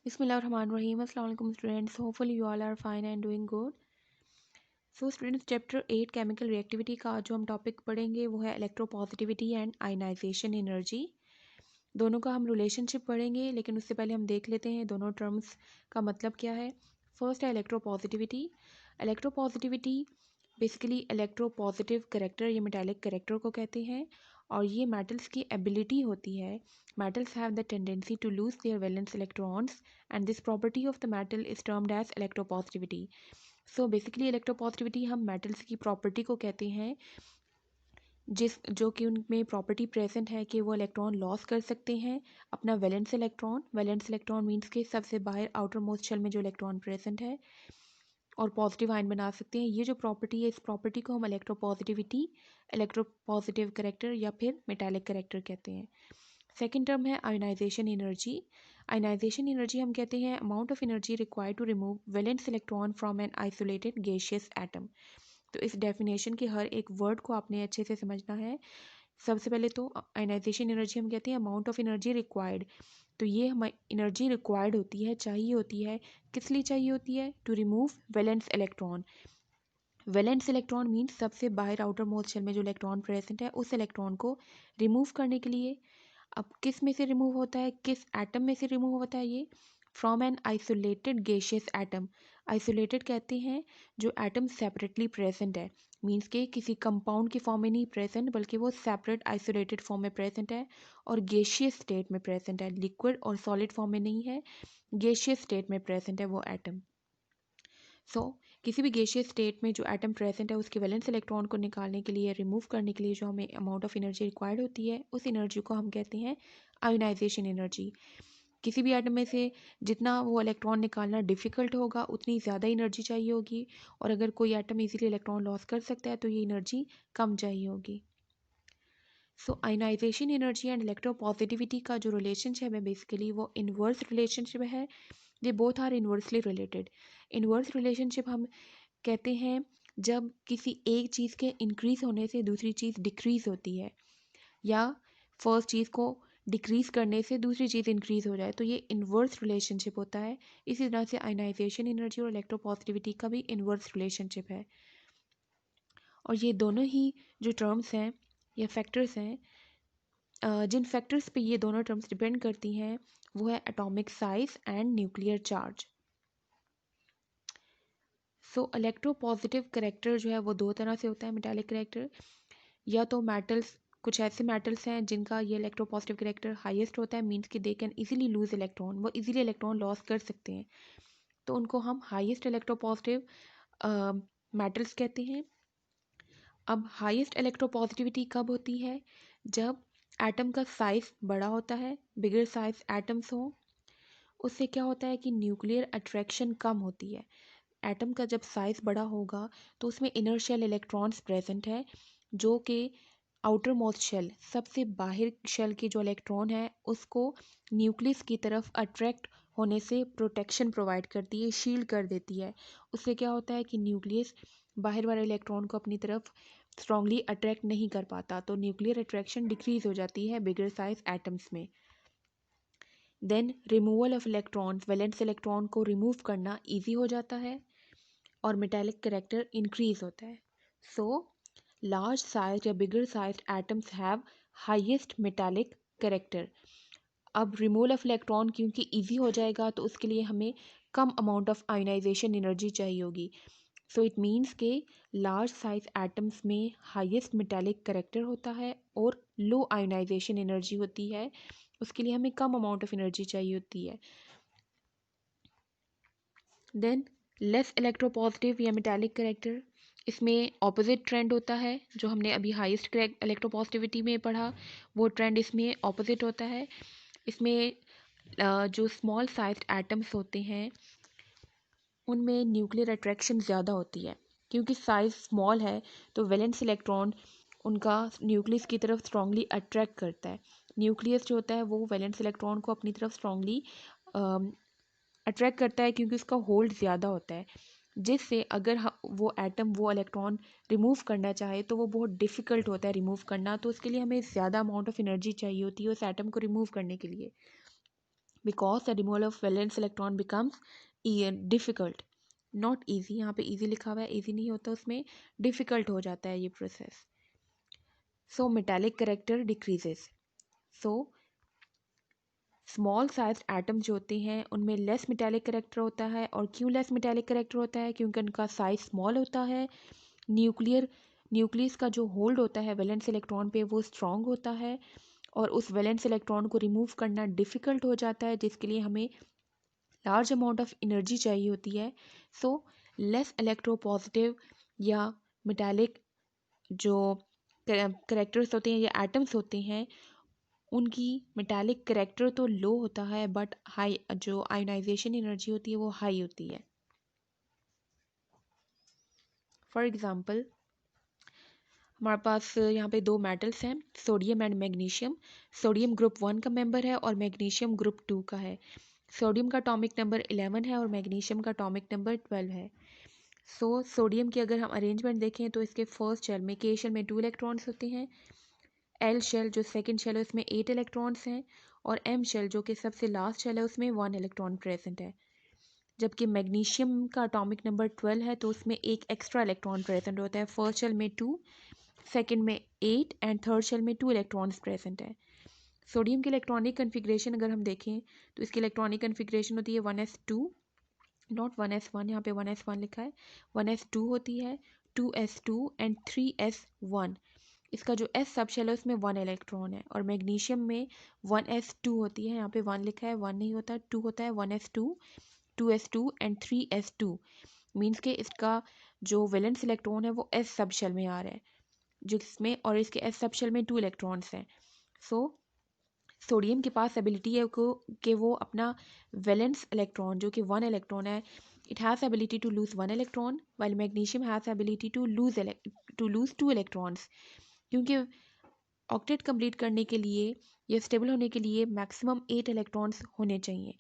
Bismillahirrahmanirrahim. Assalamu alaikum students. Hopefully you all are fine and doing good. So students, chapter 8 chemical reactivity का जो हम topic पढ़ेंगे वो है इलेक्ट्रोपॉजिटिविटी एंड आयनाइजेशन एनर्जी। दोनों का हम रिलेशनशिप पढ़ेंगे, लेकिन उससे पहले हम देख लेते हैं दोनों टर्म्स का मतलब क्या है। फर्स्ट है electropositivity. Electropositivity basically electropositive character या मेटालिक करेक्टर को कहते हैं, और ये मेटल्स की एबिलिटी होती है। Metals have the tendency to lose their valence electrons and this property of the metal is termed as electropositivity. So basically electropositivity हम मेटल्स की प्रॉपर्टी को कहते हैं जो कि उनमें प्रॉपर्टी प्रेजेंट है कि वो इलेक्ट्रॉन लॉस कर सकते हैं अपना valence electron. Valence electron means के सबसे बाहर आउटर मोस्ट शेल में जो इलेक्ट्रॉन प्रेजेंट है, और पॉजिटिव आयन बना सकते हैं। ये जो प्रॉपर्टी है, इस प्रॉपर्टी को हम इलेक्ट्रोपॉजिटिविटी, इलेक्ट्रोपॉजिटिव करेक्टर या फिर मेटालिक करेक्टर कहते हैं। सेकेंड टर्म है आयोनाइजेशन एनर्जी। आयोनाइजेशन एनर्जी हम कहते हैं amount of energy required to remove valence electron from an isolated gaseous atom. तो इस डेफिनेशन के हर एक वर्ड को आपने अच्छे से समझना है। सबसे पहले तो आयोनाइजेशन एनर्जी हम कहते हैं अमाउंट ऑफ एनर्जी रिक्वायर्ड। तो ये हमारी एनर्जी रिक्वायर्ड होती है, चाहिए होती है। किस लिए चाहिए होती है? To remove valence electron. Valence electron means सबसे बाहर आउटर मोस्ट शेल में जो इलेक्ट्रॉन प्रेजेंट है उस इलेक्ट्रॉन को रिमूव करने के लिए। अब किस में से रिमूव होता है, किस एटम में से रिमूव होता है? ये from an isolated gaseous atom. Isolated कहते हैं जो एटम सेपरेटली प्रेजेंट है, मीन्स के किसी कंपाउंड की फॉर्म में नहीं प्रेजेंट, बल्कि वो सेपरेट आइसोलेटेड फॉर्म में प्रेजेंट है और गैसियस स्टेट में प्रेजेंट है। लिक्विड और सॉलिड फॉर्म में नहीं है, गैसियस स्टेट में प्रेजेंट है वो एटम। किसी भी गैसियस स्टेट में जो एटम प्रेजेंट है उसके वैलेंस इलेक्ट्रॉन को निकालने के लिए, रिमूव करने के लिए जो हमें अमाउंट ऑफ एनर्जी रिक्वायर्ड होती है, उस एनर्जी को हम कहते हैं आयोनाइजेशन एनर्जी। किसी भी एटम में से जितना वो इलेक्ट्रॉन निकालना डिफ़िकल्ट होगा उतनी ज़्यादा एनर्जी चाहिए होगी, और अगर कोई एटम इजीली इलेक्ट्रॉन लॉस कर सकता है तो ये एनर्जी कम चाहिए होगी। So ionization energy and electropositivity का जो रिलेशनशिप है बेसिकली वो इनवर्स रिलेशनशिप है। They both are inversely related. Inverse relationship हम कहते हैं जब किसी एक चीज़ के इंक्रीज होने से दूसरी चीज़ डिक्रीज होती है, या फर्स्ट चीज़ को डिक्रीज करने से दूसरी चीज़ इंक्रीज हो जाए, तो ये इनवर्स रिलेशनशिप होता है। इसी तरह से आयोनाइजेशन एनर्जी और इलेक्ट्रोपॉजिटिविटी का भी इनवर्स रिलेशनशिप है। और ये दोनों ही जो टर्म्स हैं या फैक्टर्स हैं, जिन फैक्टर्स पे ये दोनों टर्म्स डिपेंड करती हैं वो है atomic size and nuclear charge. So electropositive character जो है वो दो तरह से होता है मेटालिक करेक्टर। या तो मेटल्स, कुछ ऐसे मेटल्स हैं जिनका ये इलेक्ट्रोपॉजिटिव करेक्टर हाईएस्ट होता है, मीन्स कि they can easily loose electron, वो इजीली इलेक्ट्रॉन लॉस कर सकते हैं, तो उनको हम हाईएस्ट इलेक्ट्रोपॉजिटिव मेटल्स कहते हैं। अब हाईएस्ट इलेक्ट्रोपॉजिटिविटी कब होती है? जब एटम का साइज बड़ा होता है, बिगर साइज एटम्स हो। उससे क्या होता है कि न्यूक्लियर अट्रैक्शन कम होती है। एटम का जब साइज बड़ा होगा तो उसमें इनर शेल इलेक्ट्रॉन्स प्रेजेंट है, जो कि आउटर मोस्ट शेल, सबसे बाहर शेल के जो इलेक्ट्रॉन है उसको न्यूक्लियस की तरफ अट्रैक्ट होने से प्रोटेक्शन प्रोवाइड करती है, शील्ड कर देती है। उससे क्या होता है कि न्यूक्लियस बाहर वाले इलेक्ट्रॉन को अपनी तरफ स्ट्रांगली अट्रैक्ट नहीं कर पाता, तो न्यूक्लियर अट्रैक्शन डिक्रीज हो जाती है बिगर साइज एटम्स में। Then removal of electrons, valence electron को रिमूव करना ईजी हो जाता है और मेटालिक करेक्टर इंक्रीज होता है। सो लार्ज साइज या बिगर size atoms have highest metallic character. अब रिमूवल ऑफ इलेक्ट्रॉन क्योंकि इजी हो जाएगा तो उसके लिए हमें कम अमाउंट ऑफ आयोनाइजेशन एनर्जी चाहिए होगी। सो इट मीन्स के लार्ज साइज एटम्स में हाईएस्ट मेटालिक करेक्टर होता है और लो आयोनाइजेशन एनर्जी होती है, उसके लिए हमें कम अमाउंट ऑफ एनर्जी चाहिए होती है। देन लेस इलेक्ट्रोपॉजिटिव या मेटालिक करेक्टर, इसमें ऑपोजिट ट्रेंड होता है। जो हमने अभी हाईएस्ट इलेक्ट्रोपॉजिटिविटी में पढ़ा वो ट्रेंड इसमें ऑपोजिट होता है। इसमें जो स्मॉल साइज्ड एटम्स होते हैं उनमें न्यूक्लियर अट्रैक्शन ज़्यादा होती है, क्योंकि साइज़ स्मॉल है तो वैलेंस इलेक्ट्रॉन उनका न्यूक्लियस की तरफ स्ट्रांगली अट्रैक्ट करता है। न्यूक्लियस जो होता है वो वैलेंस इलेक्ट्रॉन को अपनी तरफ स्ट्रांगली अट्रैक्ट करता है, क्योंकि उसका होल्ड ज़्यादा होता है, जिससे अगर वो एटम वो इलेक्ट्रॉन रिमूव करना चाहे तो वो बहुत डिफ़िकल्ट होता है रिमूव करना, तो उसके लिए हमें ज़्यादा अमाउंट ऑफ एनर्जी चाहिए होती है उस एटम को रिमूव करने के लिए। Because the removal of valence electron becomes difficult, not easy, यहाँ पे ईजी लिखा हुआ है, ईजी नहीं होता, उसमें डिफिकल्ट हो जाता है ये process. So metallic character decreases. So small size atom जो होते हैं उनमें लेस मेटालिक करेक्टर होता है। और क्यों लेस मेटालिक करेक्टर होता है? क्योंकि उनका साइज स्मॉल होता है। न्यूक्लियस का जो होल्ड होता है वैलेंस इलेक्ट्रॉन पे वो स्ट्रॉन्ग होता है और उस वैलेंस इलेक्ट्रॉन को रिमूव करना डिफ़िकल्ट हो जाता है, जिसके लिए हमें लार्ज अमाउंट ऑफ एनर्जी चाहिए होती है। सो लेस इलेक्ट्रोपॉजिटिव या मेटालिक जो करेक्टर्स होते हैं या एटम्स होते हैं उनकी मेटालिक करेक्टर तो लो होता है बट हाई जो आयोनाइजेशन एनर्जी होती है वो हाई होती है। फॉर एग्ज़ाम्पल हमारे पास यहाँ पे दो मेटल्स हैं, sodium and magnesium. Sodium group 1 का मेंबर है और मैग्नीशियम ग्रुप 2 का है। सोडियम का एटॉमिक नंबर 11 है और मैग्नीशियम का एटॉमिक नंबर 12 है। सोडियम की अगर हम अरेंजमेंट देखें तो इसके फर्स्ट शेल में, के शेल में 2 इलेक्ट्रॉन्स होते हैं। एल शेल जो सेकंड शेल है उसमें 8 इलेक्ट्रॉन्स हैं और एम शेल जो कि सबसे लास्ट शेल है उसमें 1 इलेक्ट्रॉन प्रेजेंट है। जबकि मैग्नीशियम का एटॉमिक नंबर 12 है तो उसमें एक एक्स्ट्रा इलेक्ट्रॉन प्रेजेंट होता है। फर्स्ट शेल में 2, सेकंड में 8 एंड थर्ड शेल में 2 इलेक्ट्रॉन्स प्रेजेंट है। सोडियम की इलेक्ट्रॉनिक कन्फिग्रेशन अगर हम देखें तो इसकी इलेक्ट्रॉनिक कन्फिग्रेशन होती है 1s2, नॉट 1s1, यहाँ पे 1s1 लिखा है, 1s2 होती है, 2s2 एंड 3s1। इसका जो s सब शेल है उसमें 1 इलेक्ट्रॉन है। और मैग्नीशियम में 1s2 होती है, यहाँ पे 1 लिखा है, 1 नहीं होता, 2 होता है, 1s2, 2s2 and 3s2। Means के इसका जो वैलेंस इलेक्ट्रॉन है वो s सब शेल में आ रहा है जिसमें, और इसके s सब शेल में 2 इलेक्ट्रॉन्स हैं। सो सोडियम के पास एबिलिटी है को कि वो अपना वैलेंस इलेक्ट्रॉन जो कि 1 इलेक्ट्रॉन है, it has ability to lose 1 electron, while magnesium has ability to lose 2 electrons. क्योंकि ऑक्टेट कंप्लीट करने के लिए या स्टेबल होने के लिए मैक्सिमम 8 इलेक्ट्रॉन्स होने चाहिए,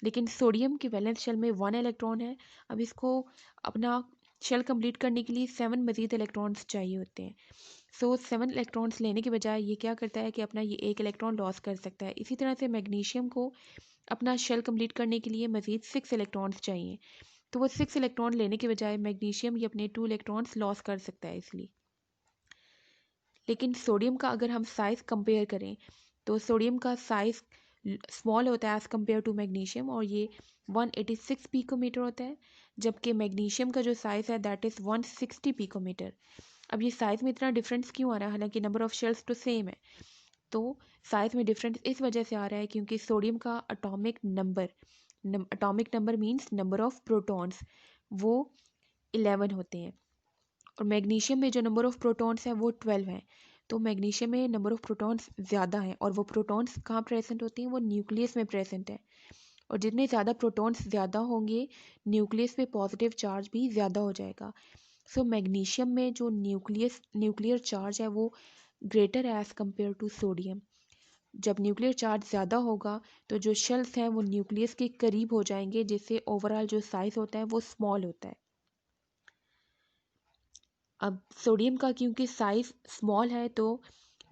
लेकिन सोडियम के वैलेंस शेल में 1 इलेक्ट्रॉन है। अब इसको अपना शेल कंप्लीट करने के लिए 7 मज़ीद इलेक्ट्रॉन्स चाहिए होते हैं। सो 7 इलेक्ट्रॉन्स लेने के बजाय ये क्या करता है कि अपना ये एक इलेक्ट्रॉन लॉस कर सकता है। इसी तरह से मैग्नीशियम को अपना शेल कंप्लीट करने के लिए मज़ीद 6 इलेक्ट्रॉन्स चाहिए, तो वो 6 इलेक्ट्रॉन लेने के बजाय मैग्नीशियम ये अपने 2 इलेक्ट्रॉन्स लॉस कर सकता है इसलिए। लेकिन सोडियम का अगर हम साइज़ कंपेयर करें तो सोडियम का साइज़ स्मॉल होता है एज़ कम्पेयर टू मैग्नीशियम और ये 186 पिकोमीटर होता है, जबकि मैग्नीशियम का जो साइज़ है दैट इज़ 160 पिकोमीटर। अब ये साइज़ में इतना डिफरेंस क्यों आ रहा है? हालांकि नंबर ऑफ़ शेल्स तो सेम है। तो साइज़ में डिफरेंस इस वजह से आ रहा है क्योंकि सोडियम का atomic number means number of protons वो 11 होते हैं और मैग्नीशियम में जो नंबर ऑफ़ प्रोटॉन्स हैं वो 12 हैं। तो मैग्नीशियम में नंबर ऑफ़ प्रोटॉन्स ज़्यादा हैं और वो प्रोटॉन्स कहाँ प्रेजेंट होती हैं? वो न्यूक्लियस में प्रेजेंट है। और जितने ज़्यादा प्रोटॉन्स ज़्यादा होंगे न्यूक्लियस पे पॉजिटिव चार्ज भी ज़्यादा हो जाएगा। सो मैग्नीशियम में जो न्यूक्लियर चार्ज है वो ग्रेटर है एज़ कम्पेयर टू सोडियम। जब न्यूक्लियर चार्ज ज़्यादा होगा तो जो शेल्स हैं वो न्यूक्लियस के करीब हो जाएंगे, जिससे ओवरऑल जो साइज़ होता है वो स्मॉल होता है। अब सोडियम का क्योंकि साइज़ स्मॉल है तो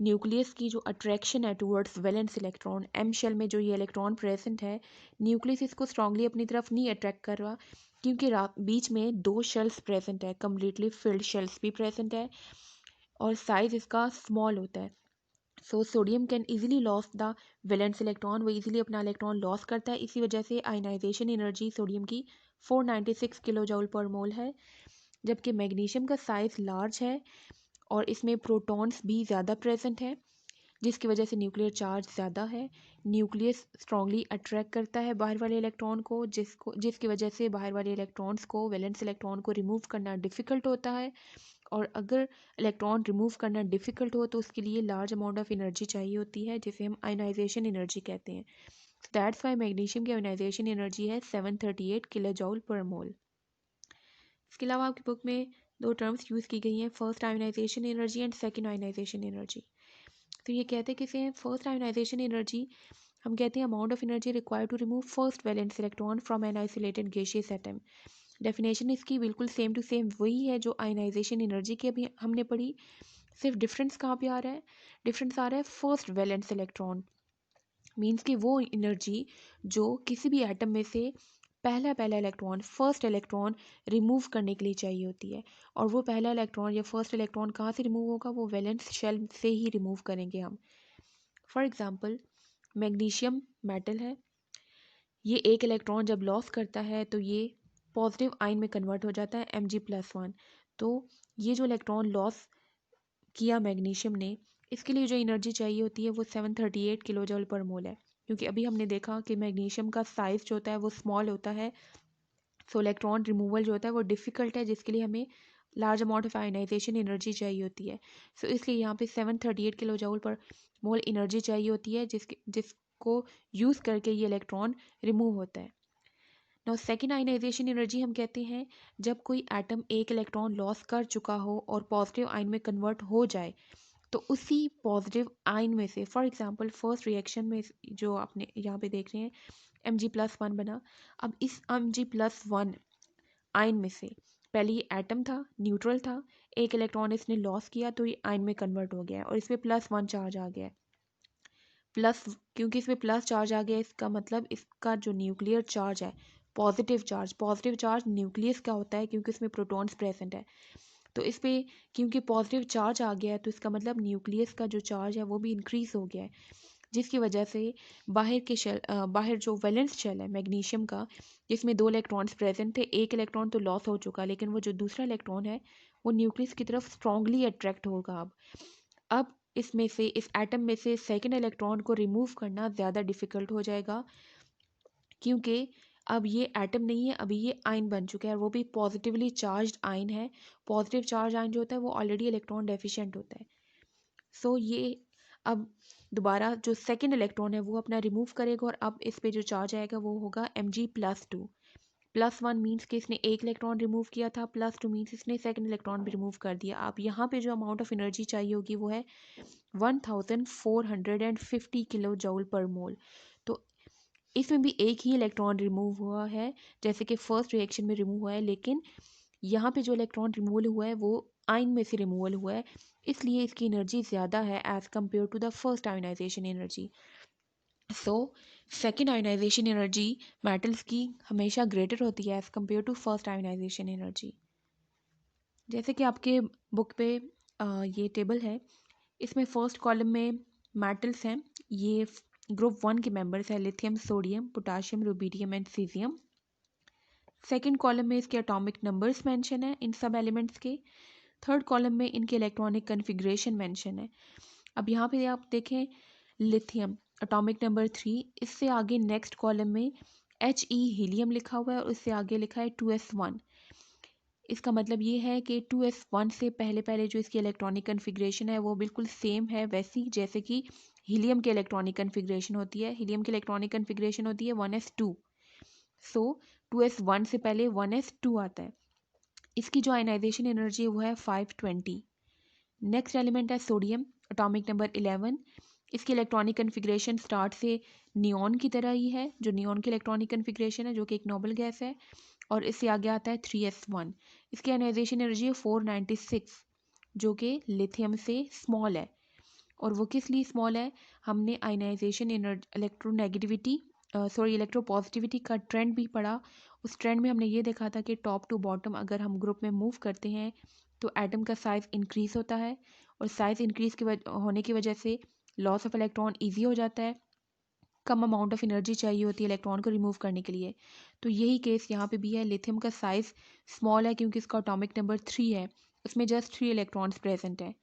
न्यूक्लियस की जो अट्रैक्शन है towards valence electron, M shell में जो ये इलेक्ट्रॉन प्रेजेंट है, न्यूक्लियस इसको स्ट्रांगली अपनी तरफ नहीं अट्रैक्ट कर रहा क्योंकि बीच में 2 शेल्स प्रेजेंट है, कम्प्लीटली फिल्ड शेल्स भी प्रेजेंट है और साइज़ इसका स्मॉल होता है। So sodium can easily loss the valence electron, वो ईजिली अपना इलेक्ट्रॉन लॉस करता है। इसी वजह से आयनाइजेशन एनर्जी सोडियम की 496 किलो जूल पर मोल है। जबकि मैग्नीशियम का साइज़ लार्ज है और इसमें प्रोटॉन्स भी ज़्यादा प्रेजेंट है, जिसकी वजह से न्यूक्लियर चार्ज ज़्यादा है। न्यूक्लियस स्ट्रांगली अट्रैक्ट करता है बाहर वाले इलेक्ट्रॉन को, जिसकी वजह से बाहर वाले इलेक्ट्रॉन्स को, वैलेंस इलेक्ट्रॉन को रिमूव करना डिफ़िकल्ट होता है। और अगर इलेक्ट्रॉन रिमूव करना डिफ़िकल्ट हो तो उसके लिए लार्ज अमाउंट ऑफ एनर्जी चाहिए होती है, जिसे हम आयनाइजेशन एनर्जी कहते हैं। दैट्स वाई मैग्नीशियम की आयनाइजेशन एनर्जी है 738 किलो जूल पर मोल। इसके अलावा आपकी बुक में दो टर्म्स यूज़ की गई हैं, first ionization energy and second ionization energy. तो ये कहते किसे हैं? फर्स्ट आयोनाइजेशन एनर्जी हम कहते हैं amount of energy required to remove first valence electron from an isolated gaseous atom. Definition इसकी बिल्कुल सेम टू सेम वही है जो आयोनाइजेशन एनर्जी की अभी हमने पढ़ी, सिर्फ डिफरेंस कहाँ पे आ रहा है? डिफरेंस आ रहा है फर्स्ट वैलेंस इलेक्ट्रॉन मीन्स कि वो एनर्जी जो किसी भी एटम में से पहला इलेक्ट्रॉन, फर्स्ट इलेक्ट्रॉन रिमूव करने के लिए चाहिए होती है। और वो पहला इलेक्ट्रॉन या फर्स्ट इलेक्ट्रॉन कहाँ से रिमूव होगा, वो वैलेंस शेल से ही रिमूव करेंगे हम। फॉर एग्जांपल मैग्नीशियम मेटल है, ये एक इलेक्ट्रॉन जब लॉस करता है तो ये पॉजिटिव आयन में कन्वर्ट हो जाता है Mg+1। तो ये जो इलेक्ट्रॉन लॉस किया मैग्नीशियम ने, इसके लिए जो एनर्जी चाहिए होती है वो 738 किलो जूल पर मोल है। क्योंकि अभी हमने देखा कि मैग्नीशियम का साइज जो होता है वो स्मॉल होता है, सो इलेक्ट्रॉन रिमूवल जो होता है वो डिफ़िकल्ट है, जिसके लिए हमें large amount of ionization energy चाहिए होती है। सो इसलिए यहाँ पे 738 किलो जूल पर मोल एनर्जी चाहिए होती है, जिसको यूज़ करके ये इलेक्ट्रॉन रिमूव होता है। नाउ सेकेंड आयनाइजेशन एनर्जी हम कहते हैं जब कोई एटम एक इलेक्ट्रॉन लॉस कर चुका हो और पॉजिटिव आयन में कन्वर्ट हो जाए, तो उसी पॉजिटिव आयन में से, फॉर एग्जांपल फर्स्ट रिएक्शन में जो आपने यहाँ पे देख रहे हैं Mg+1 बना। अब इस Mg+1 आयन में से पहले ये एटम था, न्यूट्रल था, एक इलेक्ट्रॉन इसने लॉस किया तो ये आयन में कन्वर्ट हो गया और इसमें +1 चार्ज आ गया। प्लस, क्योंकि इसमें प्लस चार्ज आ गया, इसका मतलब इसका जो न्यूक्लियर चार्ज है पॉजिटिव चार्ज न्यूक्लियस का होता है क्योंकि इसमें प्रोटॉन्स प्रेजेंट है। तो इस पे क्योंकि पॉजिटिव चार्ज आ गया है तो इसका मतलब न्यूक्लियस का जो चार्ज है वो भी इंक्रीज हो गया है, जिसकी वजह से बाहर जो वैलेंस शेल है मैग्नीशियम का, जिसमें 2 इलेक्ट्रॉन्स प्रेजेंट थे, एक इलेक्ट्रॉन तो लॉस हो चुका, लेकिन वो जो दूसरा इलेक्ट्रॉन है वो न्यूक्लियस की तरफ स्ट्रांगली अट्रैक्ट होगा। अब इसमें से, इस एटम में से सेकेंड इलेक्ट्रॉन को रिमूव करना ज़्यादा डिफ़िकल्ट हो जाएगा, क्योंकि अब ये एटम नहीं है, अभी ये आयन बन चुका है और वो भी पॉजिटिवली चार्ज्ड आयन है। पॉजिटिव चार्ज आयन जो होता है वो ऑलरेडी इलेक्ट्रॉन डेफिशिएंट होता है। सो ये अब दोबारा जो सेकेंड इलेक्ट्रॉन है वो अपना रिमूव करेगा और अब इस पे जो चार्ज आएगा वो होगा Mg+2। +1 मीन्स कि इसने एक इलेक्ट्रॉन रिमूव किया था, +2 मीन्स इसने सेकेंड इलेक्ट्रॉन भी रिमूव कर दिया। अब यहाँ पे जो अमाउंट ऑफ एनर्जी चाहिए होगी वो है 1450 किलो जूल पर मोल। तो इसमें भी एक ही इलेक्ट्रॉन रिमूव हुआ है जैसे कि फर्स्ट रिएक्शन में रिमूव हुआ है, लेकिन यहाँ पे जो इलेक्ट्रॉन रिमूवल हुआ है वो आयन में से रिमूवल हुआ है, इसलिए इसकी एनर्जी ज़्यादा है as compare to the first ionization energy. So second ionization energy metals की हमेशा ग्रेटर होती है as compare to first ionization energy. जैसे कि आपके बुक पे ये टेबल है, इसमें फर्स्ट कॉलम में मेटल्स हैं, ये ग्रुप 1 के मेंबर्स हैं, lithium, sodium, potassium, rubidium and caesium. Second column में इसके एटॉमिक नंबर्स मेंशन है इन सब एलिमेंट्स के। थर्ड कॉलम में इनके इलेक्ट्रॉनिक कन्फिग्रेशन मेंशन है। अब यहाँ पे आप देखें लिथियम एटॉमिक नंबर 3, इससे आगे नेक्स्ट कॉलम में He हीलियम लिखा हुआ है और इससे आगे लिखा है 2s1। इसका मतलब ये है कि 2s1 से पहले पहले जो इसकी इलेक्ट्रॉनिक कन्फिग्रेशन है वो बिल्कुल सेम है वैसी जैसे कि हीलियम की इलेक्ट्रॉनिक कन्फिग्रेशन होती है। हीलियम की इलेक्ट्रॉनिक कन्फिग्रेशन होती है 1s2। सो 2s1 से पहले 1s2 आता है। इसकी जो आयनाइजेशन एनर्जी है वो है 520। नेक्स्ट एलिमेंट है सोडियम एटॉमिक नंबर 11। इसकी इलेक्ट्रॉनिक कन्फिग्रेशन स्टार्ट से नियॉन की तरह ही है, जो नियॉन की इलेक्ट्रॉनिक कन्फिग्रेशन है जो कि एक नोबल गैस है। और इससे आगे आता है 3s1। इसकी आयनाइजेशन एनर्जी है 496, जो कि लिथियम से स्मॉल है। और वो किस लिए स्मॉल है, हमने आयनाइजेशन एनर्जी इलेक्ट्रोनेगेटिविटी इलेक्ट्रोपॉजिटिविटी का ट्रेंड भी पढ़ा। उस ट्रेंड में हमने ये देखा था कि टॉप टू बॉटम अगर हम ग्रुप में मूव करते हैं तो एटम का साइज़ इंक्रीज़ होता है और साइज़ इंक्रीज़ होने की वजह से लॉस ऑफ इलेक्ट्रॉन ईजी हो जाता है, कम अमाउंट ऑफ एनर्जी चाहिए होती है इलेक्ट्रॉन को रिमूव करने के लिए। तो यही केस यहाँ पे भी है, लिथियम का साइज़ स्मॉल है क्योंकि इसका एटॉमिक नंबर 3 है, उसमें जस्ट 3 इलेक्ट्रॉन्स प्रेजेंट हैं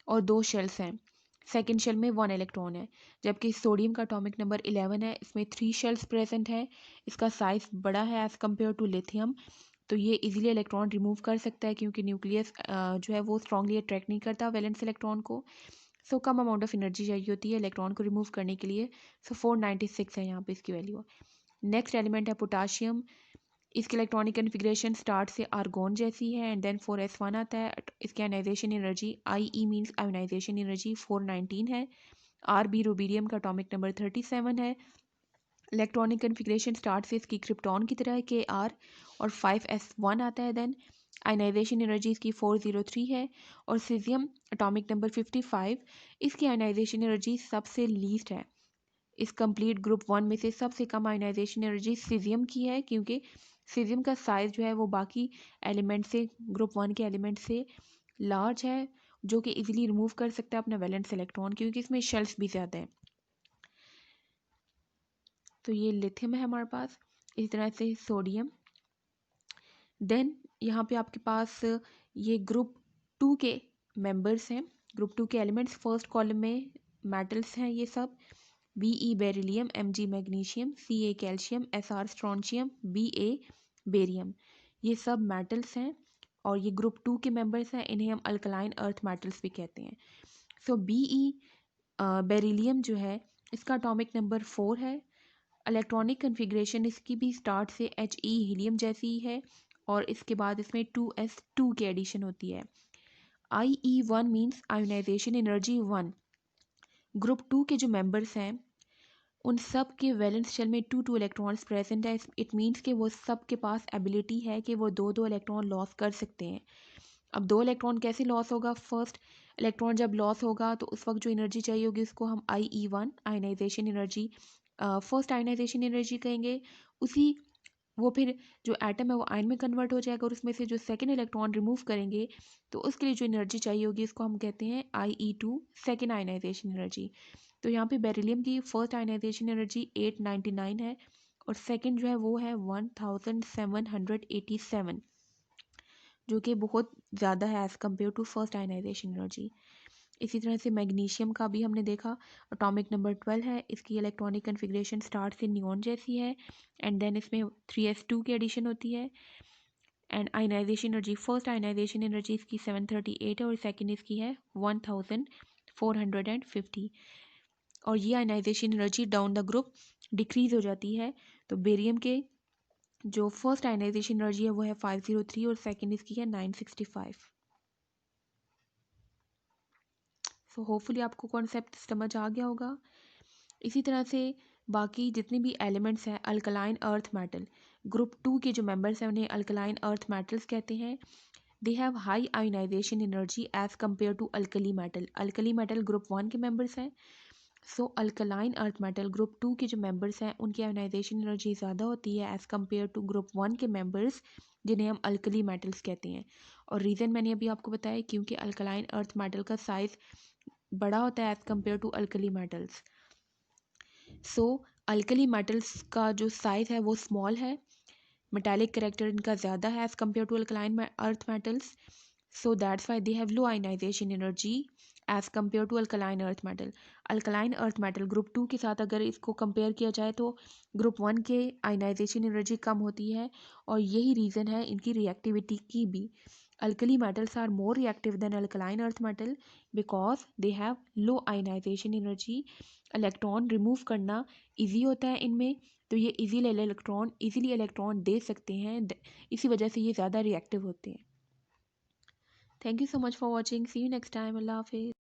और 2 शेल्स हैं। सेकेंड शेल में 1 इलेक्ट्रॉन है, जबकि सोडियम का एटॉमिक नंबर 11 है, इसमें 3 शेल्स प्रेजेंट हैं। इसका साइज़ बड़ा है एज़ कम्पेयर टू लिथियम, तो ये इजीली इलेक्ट्रॉन रिमूव कर सकता है क्योंकि न्यूक्लियस जो है वो स्ट्रांगली अट्रैक्ट नहीं करता वैलेंस इलेक्ट्रॉन को। सो कम अमाउंट ऑफ एनर्जी चाहिए होती है इलेक्ट्रॉन को रिमूव करने के लिए। सो 496 है यहाँ पे इसकी वैल्यू। नेक्स्ट एलिमेंट है पोटाशियम। इसकी इलेक्ट्रॉनिक कन्फिग्रेशन स्टार्ट से आर्गोन जैसी है एंड देन 4s1 आता है। इसकी ionization energy IE means ionization energy 419 है। RB रुबीडियम का एटॉमिक नंबर 37 है। इलेक्ट्रॉनिक कन्फिग्रेशन स्टार्ट से इसकी क्रिप्टॉन की तरह के आर और 5s1 आता है। देन आयनाइजेशन एनर्जी इसकी 403 है। और सीजियम एटॉमिक नंबर 55, इसकी आयनाइजेशन एनर्जी सबसे लीस्ट है, इस कंप्लीट ग्रुप 1 में से सबसे कम आयोनाइजेशन एनर्जी सीजियम की है, क्योंकि सीजियम का साइज जो है वो बाकी एलिमेंट से, ग्रुप 1 के एलिमेंट से लार्ज है, जो कि इजीली रिमूव कर सकता है अपना वैलेंस इलेक्ट्रॉन, क्योंकि इसमें शेल्स भी ज़्यादा है। तो ये लिथियम है हमारे पास। इसी तरह से सोडियम। देन यहाँ पे आपके पास ये ग्रुप 2 के मेंबर्स हैं, ग्रुप 2 के एलिमेंट्स। फर्स्ट कॉलम में मेटल्स हैं ये सब, Be beryllium, Mg magnesium, Ca calcium, Sr strontium, Ba barium, ये सब मेटल्स हैं और ये ग्रुप 2 के मेंबर्स हैं। इन्हें हम अल्कलाइन अर्थ मेटल्स भी कहते हैं। सो Be बेरिलियम जो है इसका एटॉमिक नंबर 4 है। इलेक्ट्रॉनिक कन्फिग्रेशन इसकी भी स्टार्ट से He हीलियम जैसी ही है और इसके बाद इसमें 2s2 की एडिशन होती है। IE1 means ionization energy 1। Group 2 के जो मेंबर्स हैं उन सब के वैलेंस शेल में 2 इलेक्ट्रॉन्स प्रेजेंट है। इट मीन्स कि वो सब के पास एबिलिटी है कि वो 2 इलेक्ट्रॉन लॉस कर सकते हैं। अब 2 इलेक्ट्रॉन कैसे लॉस होगा? फर्स्ट इलेक्ट्रॉन जब लॉस होगा तो उस वक्त जो एनर्जी चाहिए होगी उसको हम IE1 ionization energy, first ionization energy कहेंगे। उसी वो फिर जो एटम है वो आयन में कन्वर्ट हो जाएगा और उसमें से जो सेकेंड इलेक्ट्रॉन रिमूव करेंगे तो उसके लिए जो एनर्जी चाहिए होगी उसको हम कहते हैं IE2 सेकेंड आयनाइजेशन एनर्जी। तो यहाँ पे बेरिलियम की फर्स्ट आयनाइजेशन एनर्जी 899 है और सेकेंड जो है वो है 1787, जो कि बहुत ज़्यादा है as compare to first ionization energy. इसी तरह से मैग्नीशियम का भी हमने देखा, एटॉमिक नंबर 12 है। इसकी इलेक्ट्रॉनिक कन्फिग्रेशन स्टार्ट से नियॉन जैसी है एंड देन इसमें 3s2 की एडिशन होती है। And ionization energy, first ionization energy इसकी 738 है और सेकेंड इसकी है 1450 और ये ionization energy down the group decrease हो जाती है। तो बेरियम के जो फर्स्ट आयनाइजेशन एनर्जी है वो है 503 और सेकेंड इसकी है 965। सो होपफुली आपको कॉन्सेप्ट समझ आ गया होगा। इसी तरह से बाकी जितने भी एलिमेंट्स हैं अल्कलाइन अर्थ मेटल, ग्रुप 2 के जो मेंबर्स हैं उन्हें अल्कलाइन अर्थ मेटल्स कहते हैं। They have high ionization energy as compare to alkali metal. Alkali metal group 1 के मेंबर्स हैं। So alkaline earth metal group 2 के जो मेंबर्स हैं उनकी आयोनाइजेशन एनर्जी ज़्यादा होती है एज़ कम्पेयर टू ग्रुप 1 के मेंबर्स जिन्हें हम अल्कली मेटल्स कहते हैं। और रीज़न मैंने अभी आपको बताया, क्योंकि अल्कलाइन अर्थ मेटल का साइज़ बड़ा होता है as compare to alkali metals. So alkali metals का जो साइज़ है वो स्मॉल है, मेटालिक करेक्टर इनका ज़्यादा है as compare to alkaline earth metals. So that's why they have low ionization energy as compare to alkaline earth metal. Alkaline earth metal group 2 के साथ अगर इसको कंपेयर किया जाए तो ग्रुप 1 के आयनाइजेशन एनर्जी कम होती है और यही रीज़न है इनकी रिएक्टिविटी की भी। Alkali metals are more reactive than alkaline earth metal because they have low ionization energy. Electron remove करना ईजी होता है इनमें, तो ये इजीली इलेक्ट्रॉन दे सकते हैं, इसी वजह से ये ज़्यादा रिएक्टिव होते हैं। Thank you so much for watching, see you next time, Allah हाफिज़।